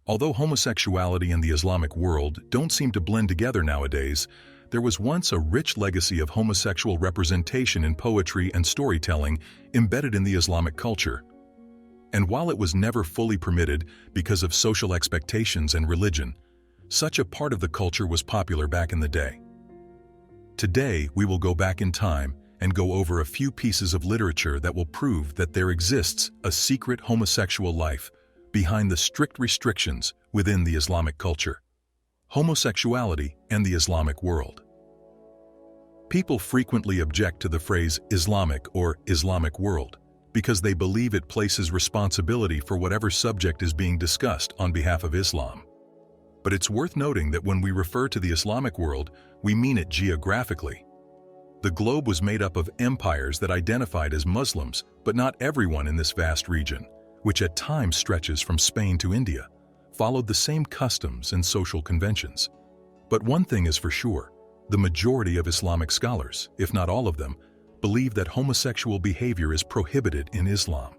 Although homosexuality and the Islamic world don't seem to blend together nowadays, there was once a rich legacy of homosexual representation in poetry and storytelling embedded in the Islamic culture. And while it was never fully permitted because of social expectations and religion, such a part of the culture was popular back in the day. Today, we will go back in time and go over a few pieces of literature that will prove that there exists a secret homosexual life behind the strict restrictions within the Islamic culture. Homosexuality and the Islamic world. People frequently object to the phrase Islamic or Islamic world because they believe it places responsibility for whatever subject is being discussed on behalf of Islam. But it's worth noting that when we refer to the Islamic world, we mean it geographically. The globe was made up of empires that identified as Muslims, but not everyone in this vast region, which at times stretches from Spain to India, followed the same customs and social conventions. But one thing is for sure, the majority of Islamic scholars, if not all of them, believe that homosexual behavior is prohibited in Islam.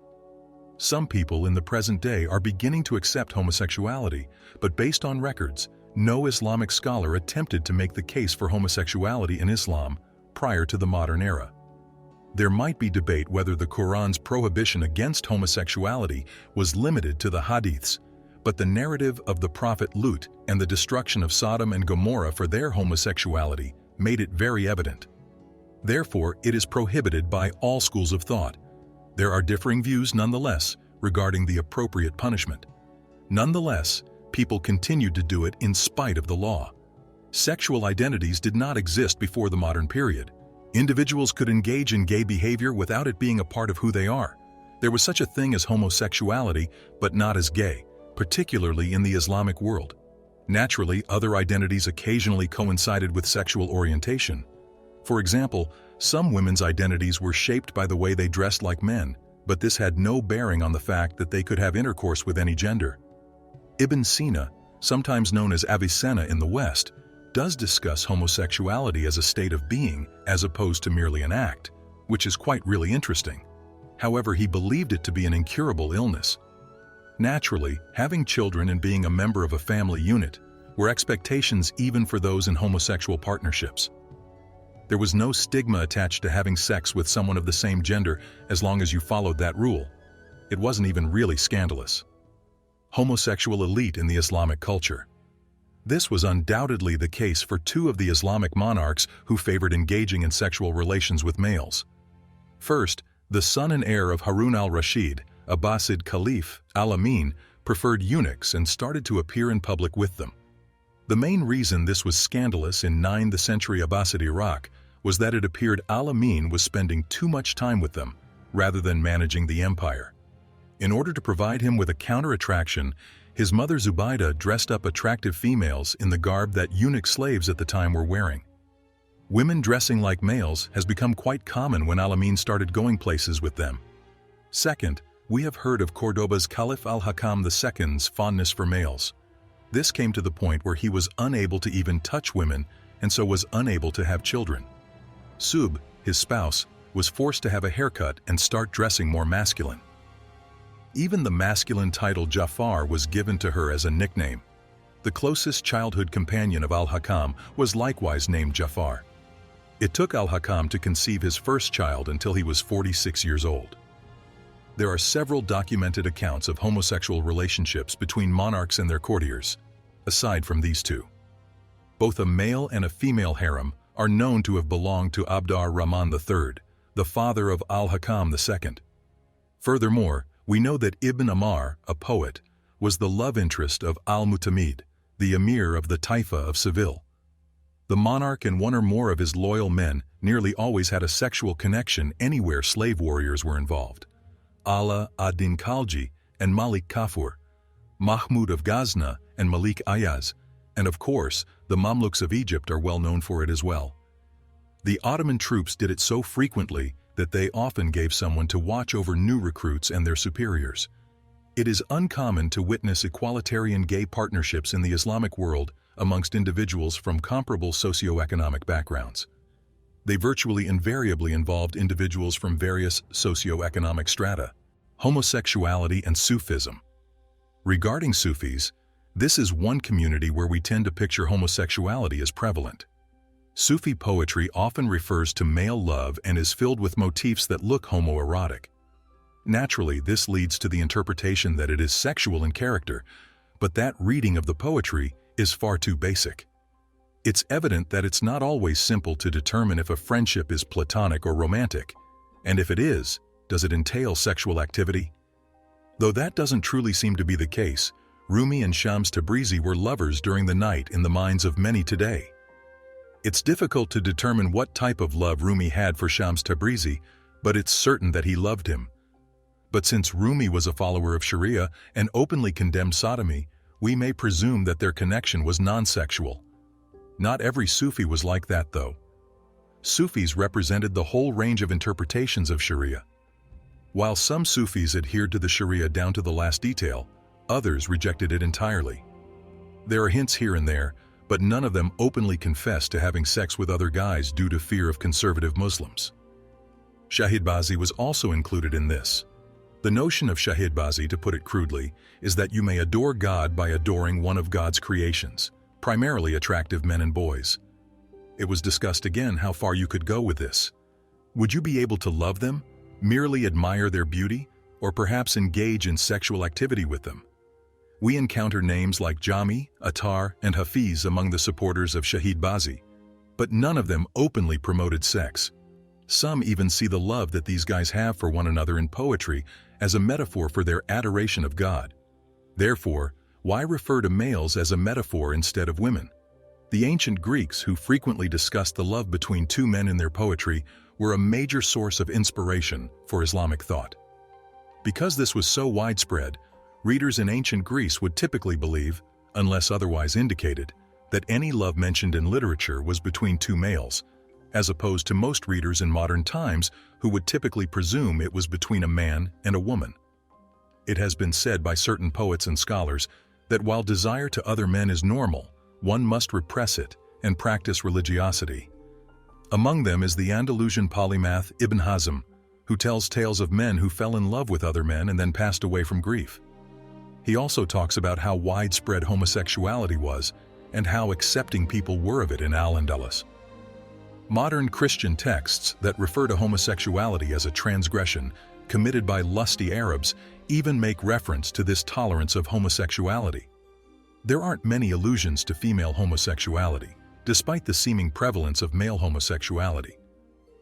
Some people in the present day are beginning to accept homosexuality, but based on records, no Islamic scholar attempted to make the case for homosexuality in Islam prior to the modern era. There might be debate whether the Quran's prohibition against homosexuality was limited to the hadiths, but the narrative of the prophet Lut and the destruction of Sodom and Gomorrah for their homosexuality made it very evident. Therefore, it is prohibited by all schools of thought. There are differing views nonetheless regarding the appropriate punishment. Nonetheless, people continued to do it in spite of the law. Sexual identities did not exist before the modern period. Individuals could engage in gay behavior without it being a part of who they are. There was such a thing as homosexuality, but not as gay, particularly in the Islamic world. Naturally, other identities occasionally coincided with sexual orientation. For example, some women's identities were shaped by the way they dressed like men, but this had no bearing on the fact that they could have intercourse with any gender. Ibn Sina, sometimes known as Avicenna in the West, does discuss homosexuality as a state of being as opposed to merely an act, which is quite really interesting. However, he believed it to be an incurable illness. Naturally, having children and being a member of a family unit were expectations even for those in homosexual partnerships. There was no stigma attached to having sex with someone of the same gender as long as you followed that rule. It wasn't even really scandalous. Homosexual elite in the Islamic culture. This was undoubtedly the case for two of the Islamic monarchs who favored engaging in sexual relations with males. First, the son and heir of Harun al-Rashid, Abbasid Caliph al-Amin, preferred eunuchs and started to appear in public with them. The main reason this was scandalous in 9th century Abbasid Iraq was that it appeared al-Amin was spending too much time with them, rather than managing the empire. In order to provide him with a counter-attraction, his mother Zubaydah dressed up attractive females in the garb that eunuch slaves at the time were wearing. Women dressing like males has become quite common when al-Amin started going places with them. Second, we have heard of Cordoba's Caliph al-Hakam II's fondness for males. This came to the point where he was unable to even touch women and so was unable to have children. Sub, his spouse, was forced to have a haircut and start dressing more masculine. Even the masculine title Jafar was given to her as a nickname. The closest childhood companion of al-Hakam was likewise named Jafar. It took al-Hakam to conceive his first child until he was 46 years old. There are several documented accounts of homosexual relationships between monarchs and their courtiers, aside from these two. Both a male and a female harem are known to have belonged to Abd ar-Rahman III, the father of al-Hakam II. Furthermore, we know that Ibn Amar, a poet, was the love interest of al-Mutamid, the emir of the Taifa of Seville. The monarch and one or more of his loyal men nearly always had a sexual connection anywhere slave warriors were involved. Ala ad-Din Khalji and Malik Kafur, Mahmud of Ghazna and Malik Ayaz, and of course, the Mamluks of Egypt are well known for it as well. The Ottoman troops did it so frequently that they often gave someone to watch over new recruits and their superiors. It is uncommon to witness equalitarian gay partnerships in the Islamic world amongst individuals from comparable socioeconomic backgrounds. They virtually invariably involved individuals from various socioeconomic strata. Homosexuality and Sufism. Regarding Sufis, This is one community where we tend to picture homosexuality as prevalent. Sufi poetry often refers to male love and is filled with motifs that look homoerotic. Naturally, this leads to the interpretation that it is sexual in character, but that reading of the poetry is far too basic. It's evident that it's not always simple to determine if a friendship is platonic or romantic, and if it is, does it entail sexual activity? Though that doesn't truly seem to be the case, Rumi and Shams Tabrizi were lovers during the night in the minds of many today. It's difficult to determine what type of love Rumi had for Shams Tabrizi, but it's certain that he loved him. But since Rumi was a follower of Sharia and openly condemned sodomy, we may presume that their connection was non-sexual. Not every Sufi was like that, though. Sufis represented the whole range of interpretations of Sharia. While some Sufis adhered to the Sharia down to the last detail, others rejected it entirely. There are hints here and there, but none of them openly confessed to having sex with other guys due to fear of conservative Muslims. Shahidbazi was also included in this. The notion of Shahidbazi, to put it crudely, is that you may adore God by adoring one of God's creations, primarily attractive men and boys. It was discussed again how far you could go with this. Would you be able to love them, merely admire their beauty, or perhaps engage in sexual activity with them? We encounter names like Jami, Attar, and Hafiz among the supporters of Shahidbazi, but none of them openly promoted sex. Some even see the love that these guys have for one another in poetry as a metaphor for their adoration of God. Therefore, why refer to males as a metaphor instead of women? The ancient Greeks, who frequently discussed the love between two men in their poetry, were a major source of inspiration for Islamic thought. Because this was so widespread, readers in ancient Greece would typically believe, unless otherwise indicated, that any love mentioned in literature was between two males, as opposed to most readers in modern times who would typically presume it was between a man and a woman. It has been said by certain poets and scholars that while desire to other men is normal, one must repress it and practice religiosity. Among them is the Andalusian polymath Ibn Hazm, who tells tales of men who fell in love with other men and then passed away from grief. He also talks about how widespread homosexuality was and how accepting people were of it in Al-Andalus. Modern Christian texts that refer to homosexuality as a transgression committed by lusty Arabs even make reference to this tolerance of homosexuality. There aren't many allusions to female homosexuality, despite the seeming prevalence of male homosexuality.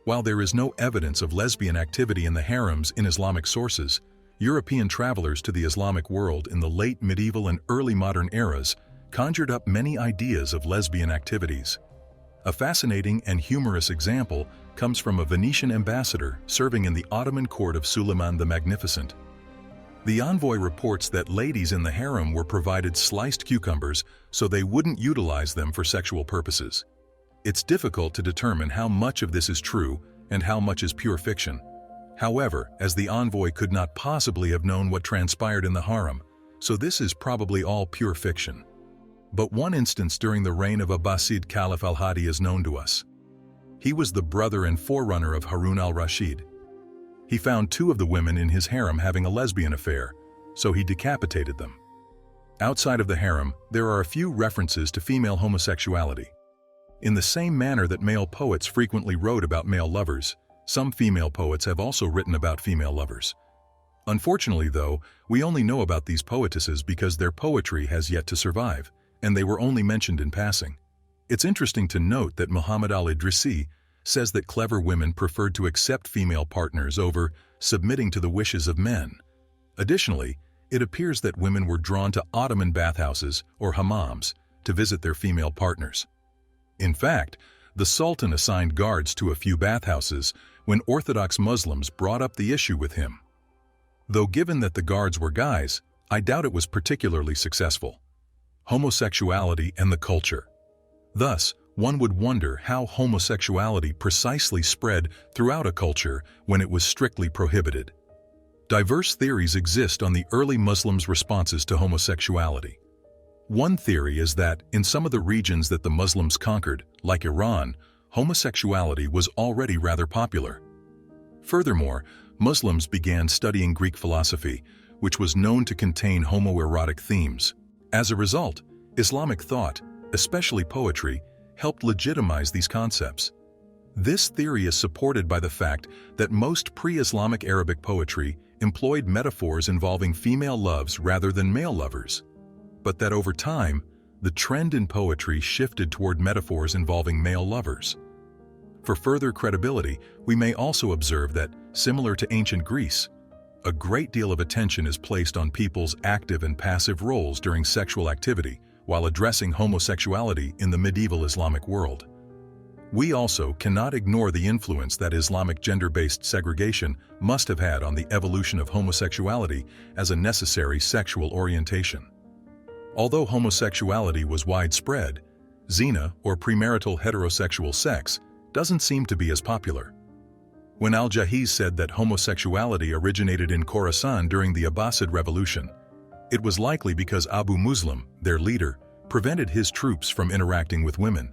While there is no evidence of lesbian activity in the harems in Islamic sources, European travelers to the Islamic world in the late medieval and early modern eras conjured up many ideas of lesbian activities. A fascinating and humorous example comes from a Venetian ambassador serving in the Ottoman court of Suleiman the Magnificent. The envoy reports that ladies in the harem were provided sliced cucumbers so they wouldn't utilize them for sexual purposes. It's difficult to determine how much of this is true and how much is pure fiction. However, as the envoy could not possibly have known what transpired in the harem, so this is probably all pure fiction. But one instance during the reign of Abbasid Caliph al-Hadi is known to us. He was the brother and forerunner of Harun al-Rashid. He found two of the women in his harem having a lesbian affair, so he decapitated them. Outside of the harem, there are a few references to female homosexuality. In the same manner that male poets frequently wrote about male lovers, some female poets have also written about female lovers. Unfortunately, though, we only know about these poetesses because their poetry has yet to survive, and they were only mentioned in passing. It's interesting to note that Muhammad al-Idrisi says that clever women preferred to accept female partners over submitting to the wishes of men. Additionally, it appears that women were drawn to Ottoman bathhouses or hammams to visit their female partners. In fact, the Sultan assigned guards to a few bathhouses when Orthodox Muslims brought up the issue with him. Though given that the guards were guys, I doubt it was particularly successful. Homosexuality and the culture. Thus, one would wonder how homosexuality precisely spread throughout a culture when it was strictly prohibited. Diverse theories exist on the early Muslims' responses to homosexuality. One theory is that, in some of the regions that the Muslims conquered, like Iran, homosexuality was already rather popular. Furthermore, Muslims began studying Greek philosophy, which was known to contain homoerotic themes. As a result, Islamic thought, especially poetry, helped legitimize these concepts. This theory is supported by the fact that most pre-Islamic Arabic poetry employed metaphors involving female loves rather than male lovers, but that over time, the trend in poetry shifted toward metaphors involving male lovers. For further credibility, we may also observe that, similar to ancient Greece, a great deal of attention is placed on people's active and passive roles during sexual activity while addressing homosexuality in the medieval Islamic world. We also cannot ignore the influence that Islamic gender-based segregation must have had on the evolution of homosexuality as a necessary sexual orientation. Although homosexuality was widespread, zina, or premarital heterosexual sex, doesn't seem to be as popular. When Al-Jahiz said that homosexuality originated in Khorasan during the Abbasid Revolution, it was likely because Abu Muslim, their leader, prevented his troops from interacting with women.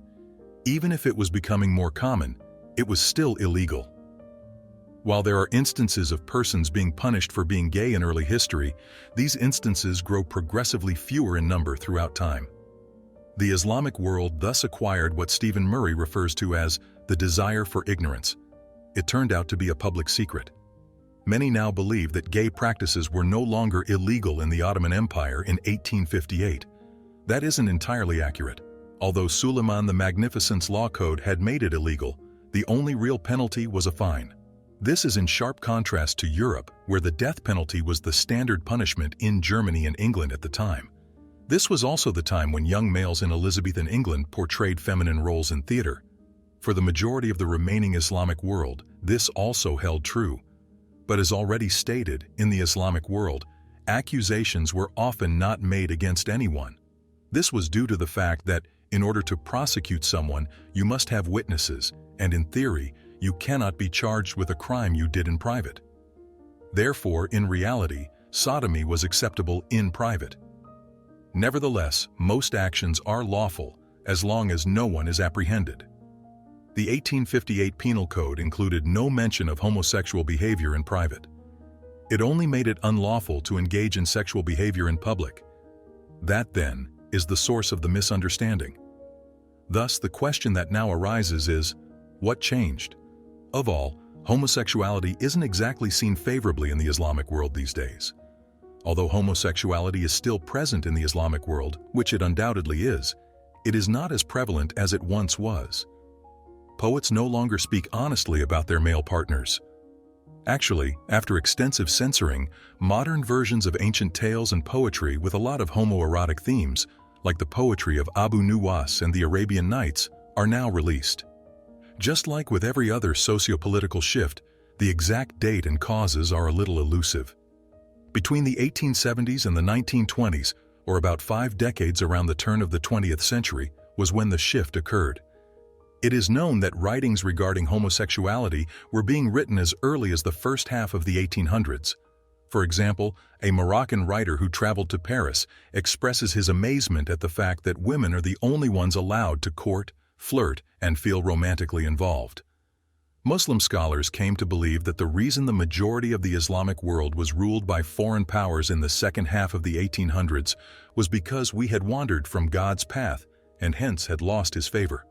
Even if it was becoming more common, it was still illegal. While there are instances of persons being punished for being gay in early history, these instances grow progressively fewer in number throughout time. The Islamic world thus acquired what Stephen Murray refers to as the desire for ignorance. It turned out to be a public secret. Many now believe that gay practices were no longer illegal in the Ottoman Empire in 1858. That isn't entirely accurate. Although Suleiman the Magnificent's law code had made it illegal, the only real penalty was a fine. This is in sharp contrast to Europe, where the death penalty was the standard punishment in Germany and England at the time. This was also the time when young males in Elizabethan England portrayed feminine roles in theater. For the majority of the remaining Islamic world, this also held true. But as already stated, in the Islamic world, accusations were often not made against anyone. This was due to the fact that, in order to prosecute someone, you must have witnesses, and in theory, you cannot be charged with a crime you did in private. Therefore, in reality, sodomy was acceptable in private. Nevertheless, most actions are lawful, as long as no one is apprehended. The 1858 Penal Code included no mention of homosexual behavior in private. It only made it unlawful to engage in sexual behavior in public. That, then, is the source of the misunderstanding. Thus, the question that now arises is, what changed? Of all, homosexuality isn't exactly seen favorably in the Islamic world these days. Although homosexuality is still present in the Islamic world, which it undoubtedly is, it is not as prevalent as it once was. Poets no longer speak honestly about their male partners. Actually, after extensive censoring, modern versions of ancient tales and poetry with a lot of homoerotic themes, like the poetry of Abu Nuwas and the Arabian Nights, are now released. Just like with every other socio-political shift, the exact date and causes are a little elusive. Between the 1870s and the 1920s, or about 5 decades around the turn of the 20th century, was when the shift occurred. It is known that writings regarding homosexuality were being written as early as the first half of the 1800s. For example, a Moroccan writer who traveled to Paris expresses his amazement at the fact that women are the only ones allowed to court, flirt, and feel romantically involved. Muslim scholars came to believe that the reason the majority of the Islamic world was ruled by foreign powers in the second half of the 1800s was because we had wandered from God's path and hence had lost his favor.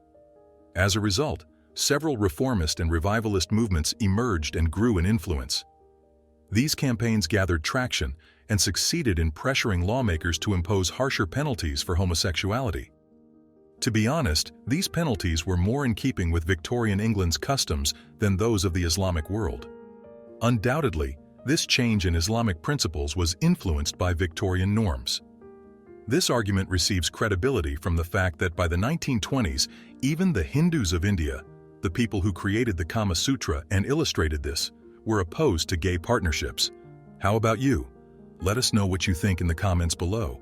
As a result, several reformist and revivalist movements emerged and grew in influence. These campaigns gathered traction and succeeded in pressuring lawmakers to impose harsher penalties for homosexuality. To be honest, these penalties were more in keeping with Victorian England's customs than those of the Islamic world. Undoubtedly, this change in Islamic principles was influenced by Victorian norms. This argument receives credibility from the fact that by the 1920s, even the Hindus of India, the people who created the Kama Sutra and illustrated this, were opposed to gay partnerships. How about you? Let us know what you think in the comments below.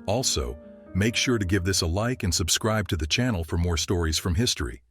Also, make sure to give this a like and subscribe to the channel for more stories from history.